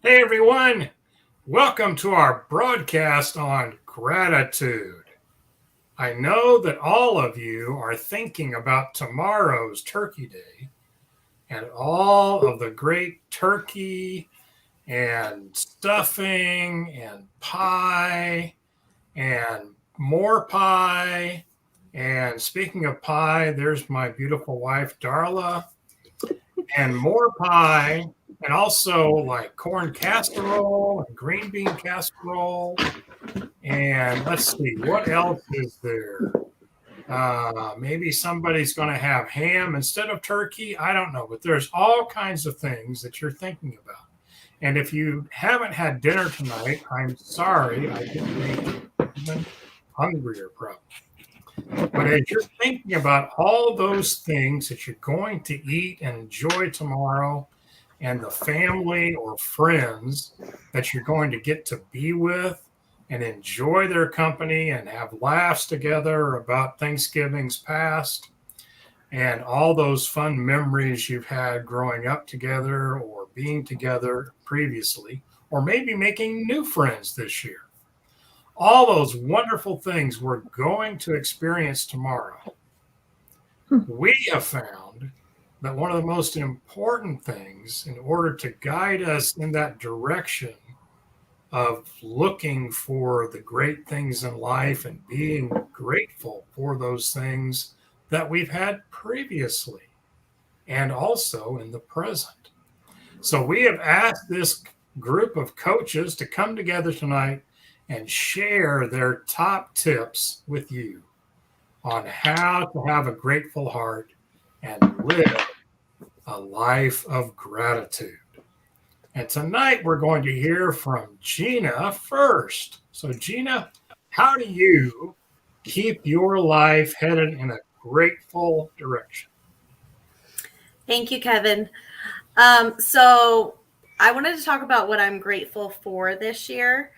Hey everyone, welcome to our broadcast on gratitude. I know that all of you are thinking about tomorrow's Turkey Day and all of the great turkey and stuffing and pie and more pie. And speaking of pie, there's my beautiful wife, Darla, and more pie, and also like corn casserole and green bean casserole. And let's see, what else is there? Maybe somebody's going to have ham instead of turkey. I don't know, but there's all kinds of things that you're thinking about. And if you haven't had dinner tonight, I'm sorry, I didn't make you even hungrier, probably. But as you're thinking about all those things that you're going to eat and enjoy tomorrow, and the family or friends that you're going to get to be with and enjoy their company and have laughs together about Thanksgivings past and all those fun memories you've had growing up together or being together previously, or maybe making new friends this year. All those wonderful things we're going to experience tomorrow. We have found that one of the most important things in order to guide us in that direction of looking for the great things in life and being grateful for those things that we've had previously and also in the present. So we have asked this group of coaches to come together tonight and share their top tips with you on how to have a grateful heart and live a life of gratitude. And tonight we're going to hear from Gina first. So, Gina, how do you keep your life headed in a grateful direction? Thank you, Kevin. So I wanted to talk about what I'm grateful for this year.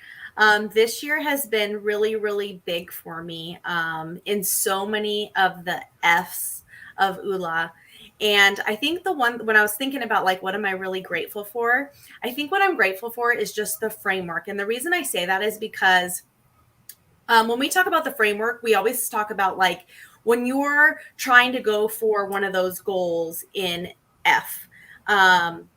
This year has been really, really big for me in so many of the F's of ULA. And I think the one, when I was thinking about like, what am I really grateful for? I think what I'm grateful for is just the framework. And the reason I say that is because when we talk about the framework, we always talk about like when you're trying to go for one of those goals in F, um,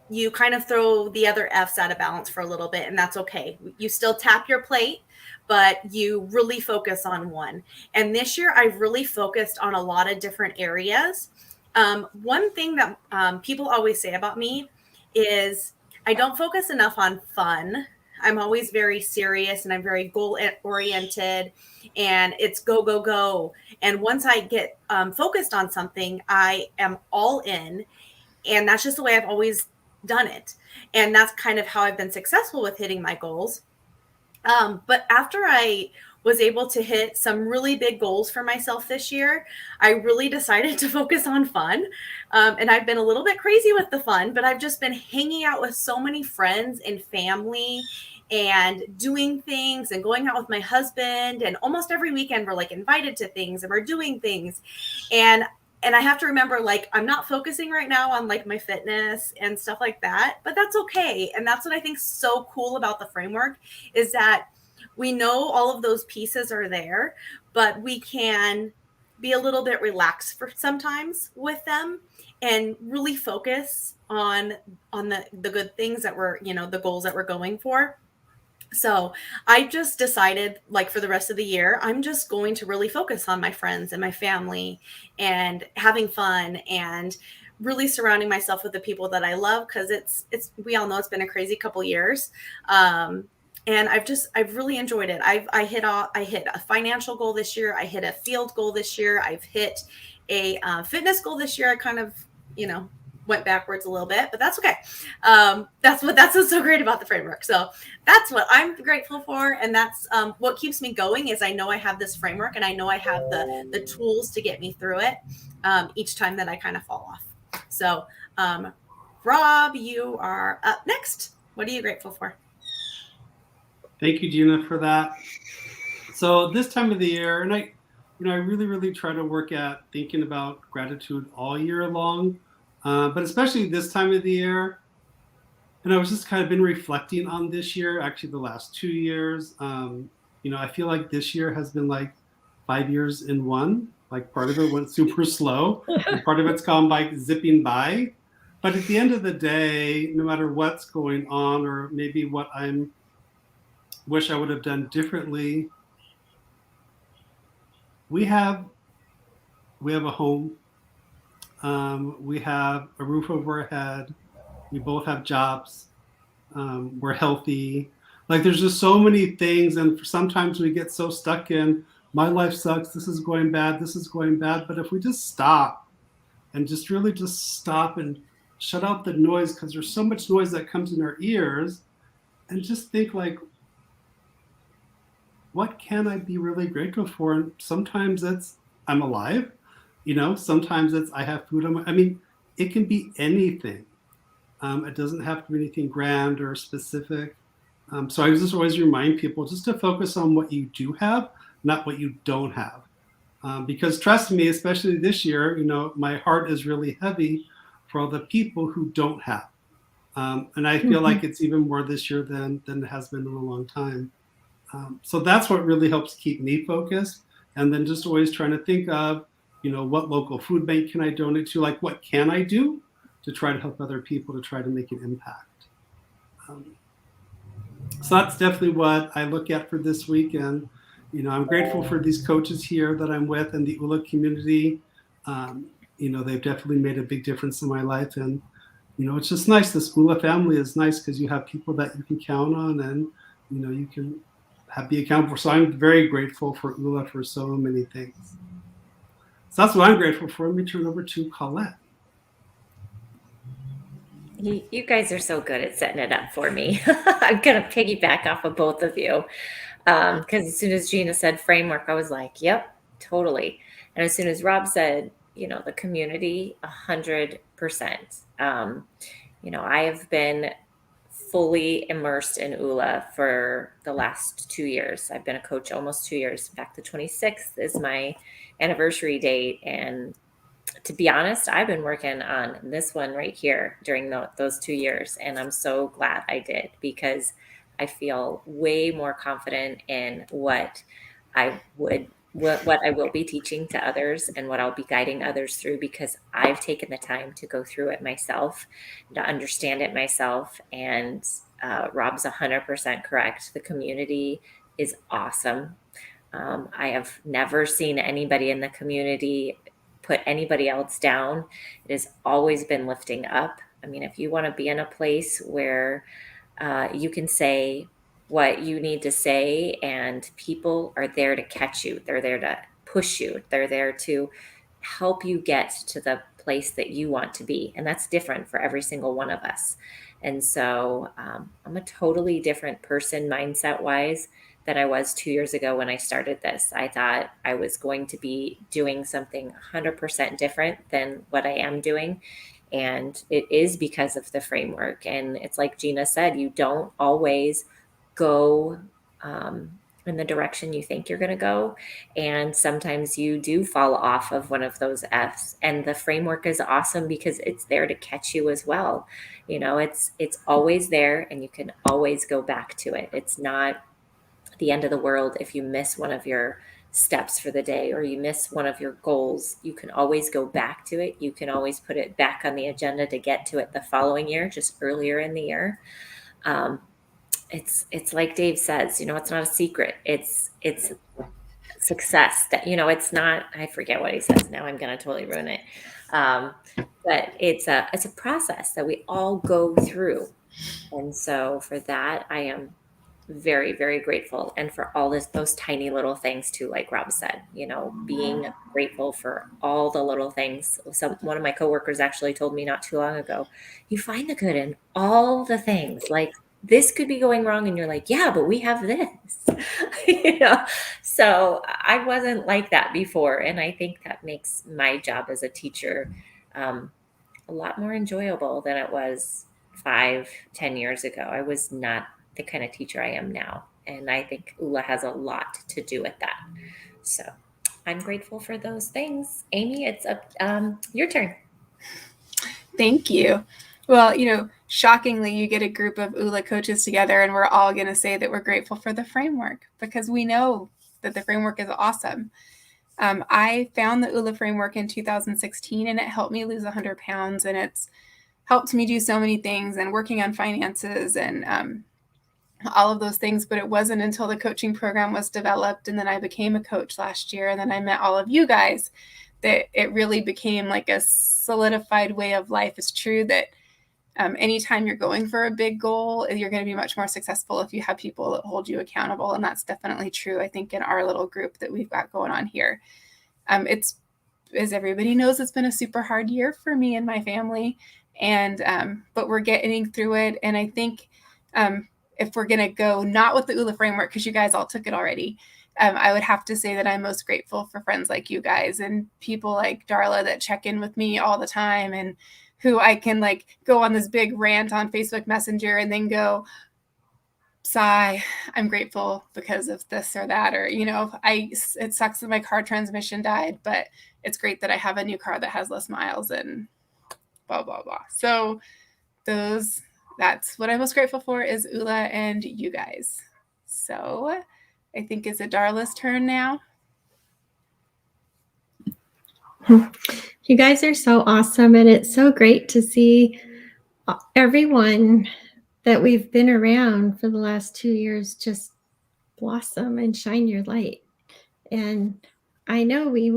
you kind of throw the other F's out of balance for a little bit, and that's okay. You still tap your plate, but you really focus on one. And this year, I've really focused on a lot of different areas. One thing that people always say about me is I don't focus enough on fun. I'm always very serious and I'm very goal oriented and it's go, go, go. And once I get focused on something, I am all in. And that's just the way I've always done it. And that's kind of how I've been successful with hitting my goals. But after I was able to hit some really big goals for myself this year, I really decided to focus on fun. And I've been a little bit crazy with the fun, but I've just been hanging out with so many friends and family and doing things and going out with my husband. And almost every weekend, we're like invited to things and we're doing things. And I have to remember, like, I'm not focusing right now on like my fitness and stuff like that, but that's okay. And that's what I think is so cool about the framework is that we know all of those pieces are there, but we can be a little bit relaxed for sometimes with them and really focus on the good things that we're, the goals that we're going for. So I just decided, like, for the rest of the year, I'm just going to really focus on my friends and my family and having fun and really surrounding myself with the people that I love because we all know it's been a crazy couple years. And I've really enjoyed it. I hit a financial goal this year. I hit a field goal this year. I've hit a fitness goal this year. I kind of, went backwards a little bit, but that's okay. That's what's so great about the framework. So that's what I'm grateful for, and that's what keeps me going. Is I know I have this framework, and I know I have the tools to get me through it each time that I kind of fall off. So, Rob, you are up next. What are you grateful for? Thank you, Gina, for that. So this time of the year, and I really, really try to work at thinking about gratitude all year long, but especially this time of the year, And I was just kind of been reflecting on this year, actually the last 2 years. I feel like this year has been like 5 years in one. Like part of it went super slow, and part of it's gone by zipping by. But at the end of the day, no matter what's going on, or maybe what I'm wish I would have done differently, we have a home, we have a roof over our head, we both have jobs, we're healthy. Like there's just so many things, and sometimes we get so stuck in my life sucks, this is going bad, this is going bad. But if we just stop and just really just stop and shut out the noise, because there's so much noise that comes in our ears, and just think like, what can I be really grateful for? And sometimes it's I'm alive, sometimes it's I have food on my, I mean, it can be anything. It doesn't have to be anything grand or specific. So I just always remind people just to focus on what you do have, not what you don't have. Because trust me, especially this year, my heart is really heavy for all the people who don't have. And I feel like it's even more this year than it has been in a long time. So that's what really helps keep me focused. And then just always trying to think of, what local food bank can I donate to? Like, what can I do to try to help other people, to try to make an impact? So that's definitely what I look at for this week. And, I'm grateful for these coaches here that I'm with and the ULA community. They've definitely made a big difference in my life. And, it's just nice. This ULA family is nice because you have people that you can count on, and, you can be accountable for. So I'm very grateful for ULA for so many things. So that's what I'm grateful for. Let me turn over to Colette. You guys are so good at setting it up for me. I'm going to piggyback off of both of you. Because as soon as Gina said framework, I was like, yep, totally. And as soon as Rob said, the community, 100%. I have been fully immersed in ULA for the last 2 years. I've been a coach almost 2 years. In fact, the 26th is my anniversary date. And to be honest, I've been working on this one right here during those 2 years. And I'm so glad I did, because I feel way more confident in what I will be teaching to others and what I'll be guiding others through, because I've taken the time to go through it myself, to understand it myself. And Rob's 100% correct. The community is awesome. I have never seen anybody in the community put anybody else down. It has always been lifting up. I mean, if you want to be in a place where you can say what you need to say, and people are there to catch you. They're there to push you. They're there to help you get to the place that you want to be. And that's different for every single one of us. And so I'm a totally different person mindset wise than I was 2 years ago when I started this. I thought I was going to be doing something 100% different than what I am doing. And it is because of the framework. And it's like Gina said, you don't always go in the direction you think you're going to go. And sometimes you do fall off of one of those F's. And the framework is awesome because it's there to catch you as well. It's always there, and you can always go back to it. It's not the end of the world if you miss one of your steps for the day, or you miss one of your goals. You can always go back to it. You can always put it back on the agenda to get to it the following year, just earlier in the year. It's like Dave says, it's not a secret. It's success that, it's not, I forget what he says now. I'm going to totally ruin it. But it's a process that we all go through. And so for that, I am very, very grateful. And for all those tiny little things too, like Rob said, being grateful for all the little things. One of my coworkers actually told me not too long ago, you find the good in all the things. Like, this could be going wrong, and you're like, yeah, but we have this. So I wasn't like that before. And I think that makes my job as a teacher a lot more enjoyable than it was 5-10 years ago. I was not the kind of teacher I am now. And I think ULA has a lot to do with that. So I'm grateful for those things. Amy, it's up your turn. Thank you. Well, shockingly, you get a group of ULA coaches together and we're all going to say that we're grateful for the framework because we know that the framework is awesome. I found the ULA framework in 2016 and it helped me lose 100 pounds, and it's helped me do so many things and working on finances and all of those things. But it wasn't until the coaching program was developed and then I became a coach last year and then I met all of you guys that it really became like a solidified way of life. It's true that anytime you're going for a big goal, you're going to be much more successful if you have people that hold you accountable. And that's definitely true, I think, in our little group that we've got going on here. It's, as everybody knows, it's been a super hard year for me and my family. And but we're getting through it. And I think if we're going to go not with the ULA framework, because you guys all took it already, I would have to say that I'm most grateful for friends like you guys and people like Darla that check in with me all the time and who I can like go on this big rant on Facebook Messenger and then go, sigh, I'm grateful because of this or that, or, you know, it sucks that my car transmission died, but it's great that I have a new car that has less miles and blah, blah, blah. So that's what I'm most grateful for is ULA and you guys. So I think it's Darla's turn now. You guys are so awesome, and it's so great to see everyone that we've been around for the last 2 years just blossom and shine your light. And I know we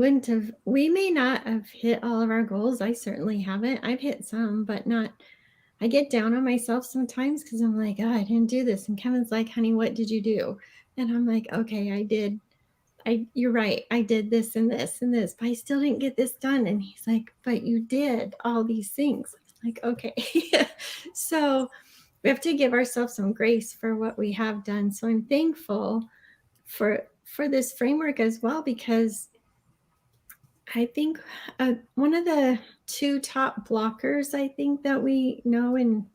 may not have hit all of our goals. I certainly haven't. I've hit some, but not. I get down on myself sometimes because I'm like, oh, I didn't do this. And Kevin's like, honey, what did you do? And I'm like, okay, I did. You're right. I did this and this and this, but I still didn't get this done. And he's like, but you did all these things. I'm like, okay. So we have to give ourselves some grace for what we have done. So I'm thankful for this framework as well, because I think one of the 2 top blockers, I think, that we know and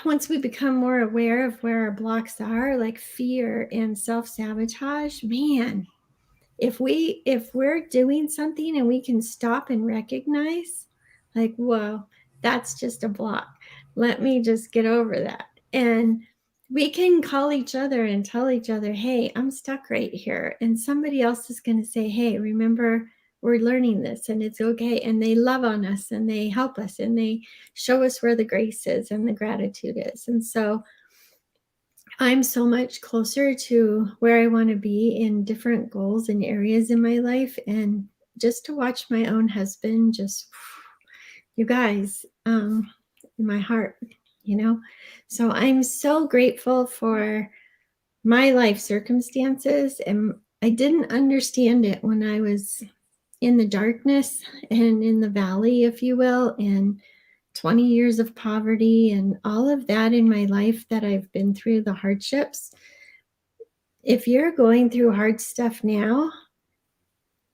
once we become more aware of where our blocks are, like fear and self-sabotage, man, if we're doing something and we can stop and recognize, like, whoa, that's just a block. Let me just get over that. And we can call each other and tell each other, hey, I'm stuck right here. And somebody else is going to say, hey, remember, we're learning this and it's okay. And they love on us and they help us and they show us where the grace is and the gratitude is. And so I'm so much closer to where I want to be in different goals and areas in my life. And just to watch my own husband, just, you guys, in my heart, you know. So I'm so grateful for my life circumstances. And I didn't understand it when I was in the darkness and in the valley, if you will, and 20 years of poverty and all of that in my life that I've been through, the hardships. If you're going through hard stuff now,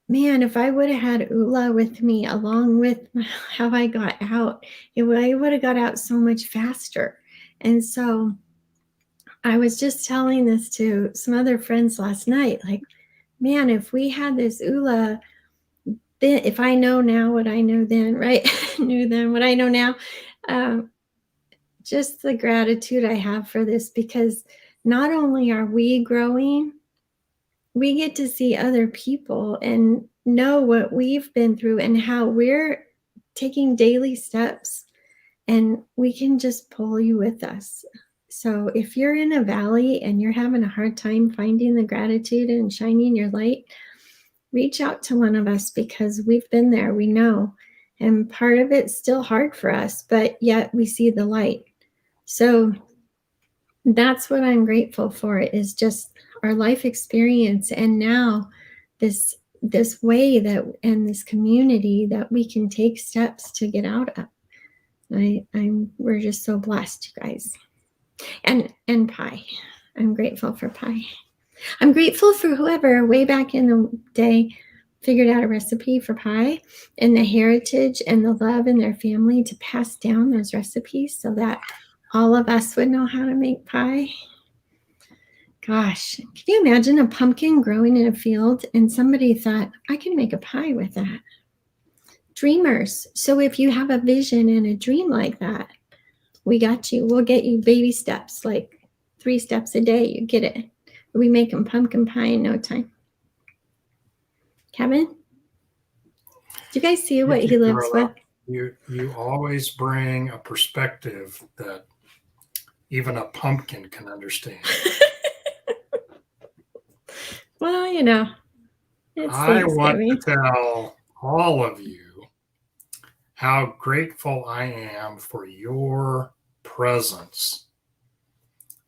man, if I would have had ULA with me along with how I got out, I would have got out so much faster. And so I was just telling this to some other friends last night, like, man, if we had this ULA, then if I know now what I know then, right? Knew then what I know now. Just the gratitude I have for this, because not only are we growing, we get to see other people and know what we've been through and how we're taking daily steps, and we can just pull you with us. So if you're in a valley and you're having a hard time finding the gratitude and shining your light, reach out to one of us, because we've been there, we know. And part of it's still hard for us, but yet we see the light. So that's what I'm grateful for, is just our life experience. And now this way that, and this community that we can take steps to get out of. We're just so blessed, you guys. And pie. I'm grateful for pie. I'm grateful for whoever way back in the day figured out a recipe for pie, and the heritage and the love in their family to pass down those recipes so that all of us would know how to make pie. Gosh, can you imagine a pumpkin growing in a field and somebody thought, I can make a pie with that? dreamers. So if you have a vision and a dream like that, we got you. We'll get you baby steps, like 3 steps a day. You get it. We make them pumpkin pie in no time. Kevin, do you guys see what he lives with? You always bring a perspective that even a pumpkin can understand. Well, you know, it's I want Thanksgiving. to tell all of you how grateful I am for your presence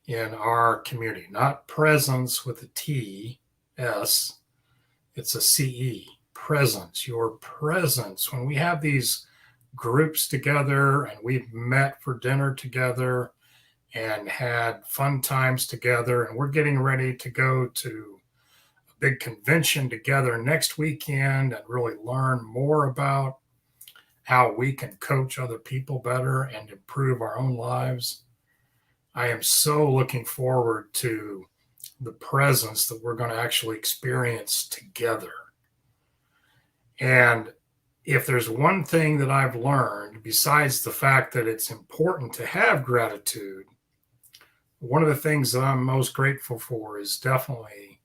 in our community. Not presence with a T, S, it's a CE, presence, your presence. When we have these groups together and we've met for dinner together and had fun times together, and we're getting ready to go to a big convention together next weekend and really learn more about how we can coach other people better and improve our own lives. I am so looking forward to the presence that we're going to actually experience together. And if there's one thing that I've learned, besides the fact that it's important to have gratitude, one of the things that I'm most grateful for is definitely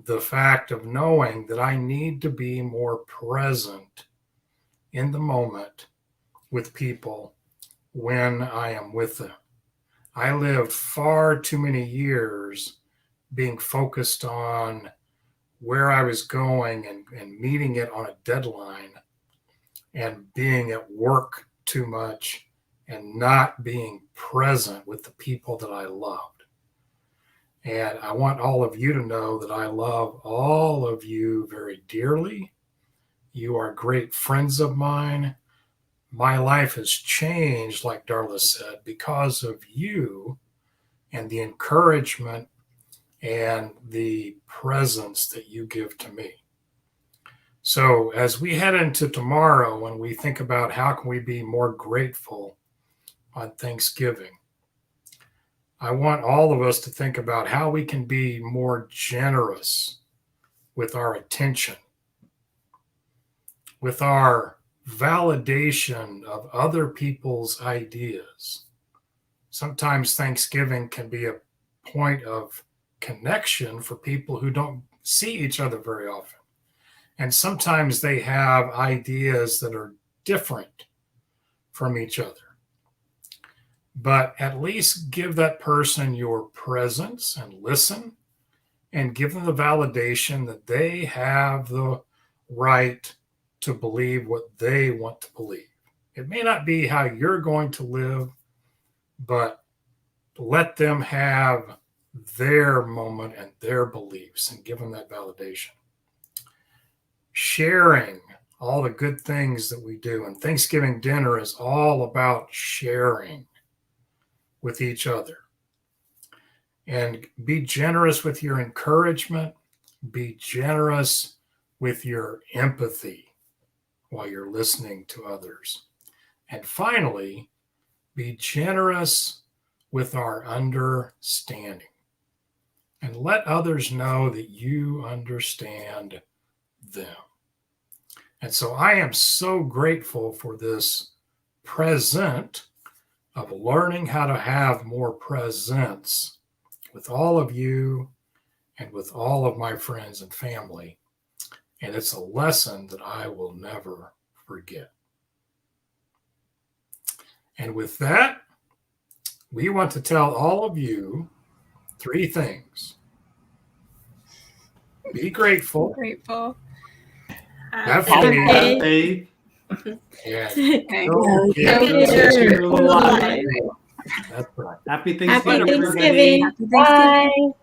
the fact of knowing that I need to be more present in the moment with people when I am with them. I lived far too many years being focused on where I was going and meeting it on a deadline and being at work too much and not being present with the people that I loved. And I want all of you to know that I love all of you very dearly. You are great friends of mine. My life has changed, like Darla said, because of you and the encouragement and the presence that you give to me. So as we head into tomorrow and we think about how can we be more grateful on Thanksgiving, I want all of us to think about how we can be more generous with our attention, with our validation of other people's ideas. Sometimes Thanksgiving can be a point of connection for people who don't see each other very often. And sometimes they have ideas that are different from each other. But at least give that person your presence and listen and give them the validation that they have the right to believe what they want to believe. It may not be how you're going to live, but let them have their moment and their beliefs and give them that validation. Sharing all the good things that we do. And Thanksgiving dinner is all about sharing with each other. And be generous with your encouragement. Be generous with your empathy while you're listening to others. And finally, be generous with our understanding. And let others know that you understand them. And so I am so grateful for this present of learning how to have more presence with all of you and with all of my friends and family. And it's a lesson that I will never forget. And with that, we want to tell all of you 3 things. Be grateful. Grateful. Have Happy faith. Faith. And Okay. don't forget Happy to Thanksgiving. live. That's right. Happy Happy Thanksgiving, everybody. Thanksgiving. Happy Thanksgiving. Bye.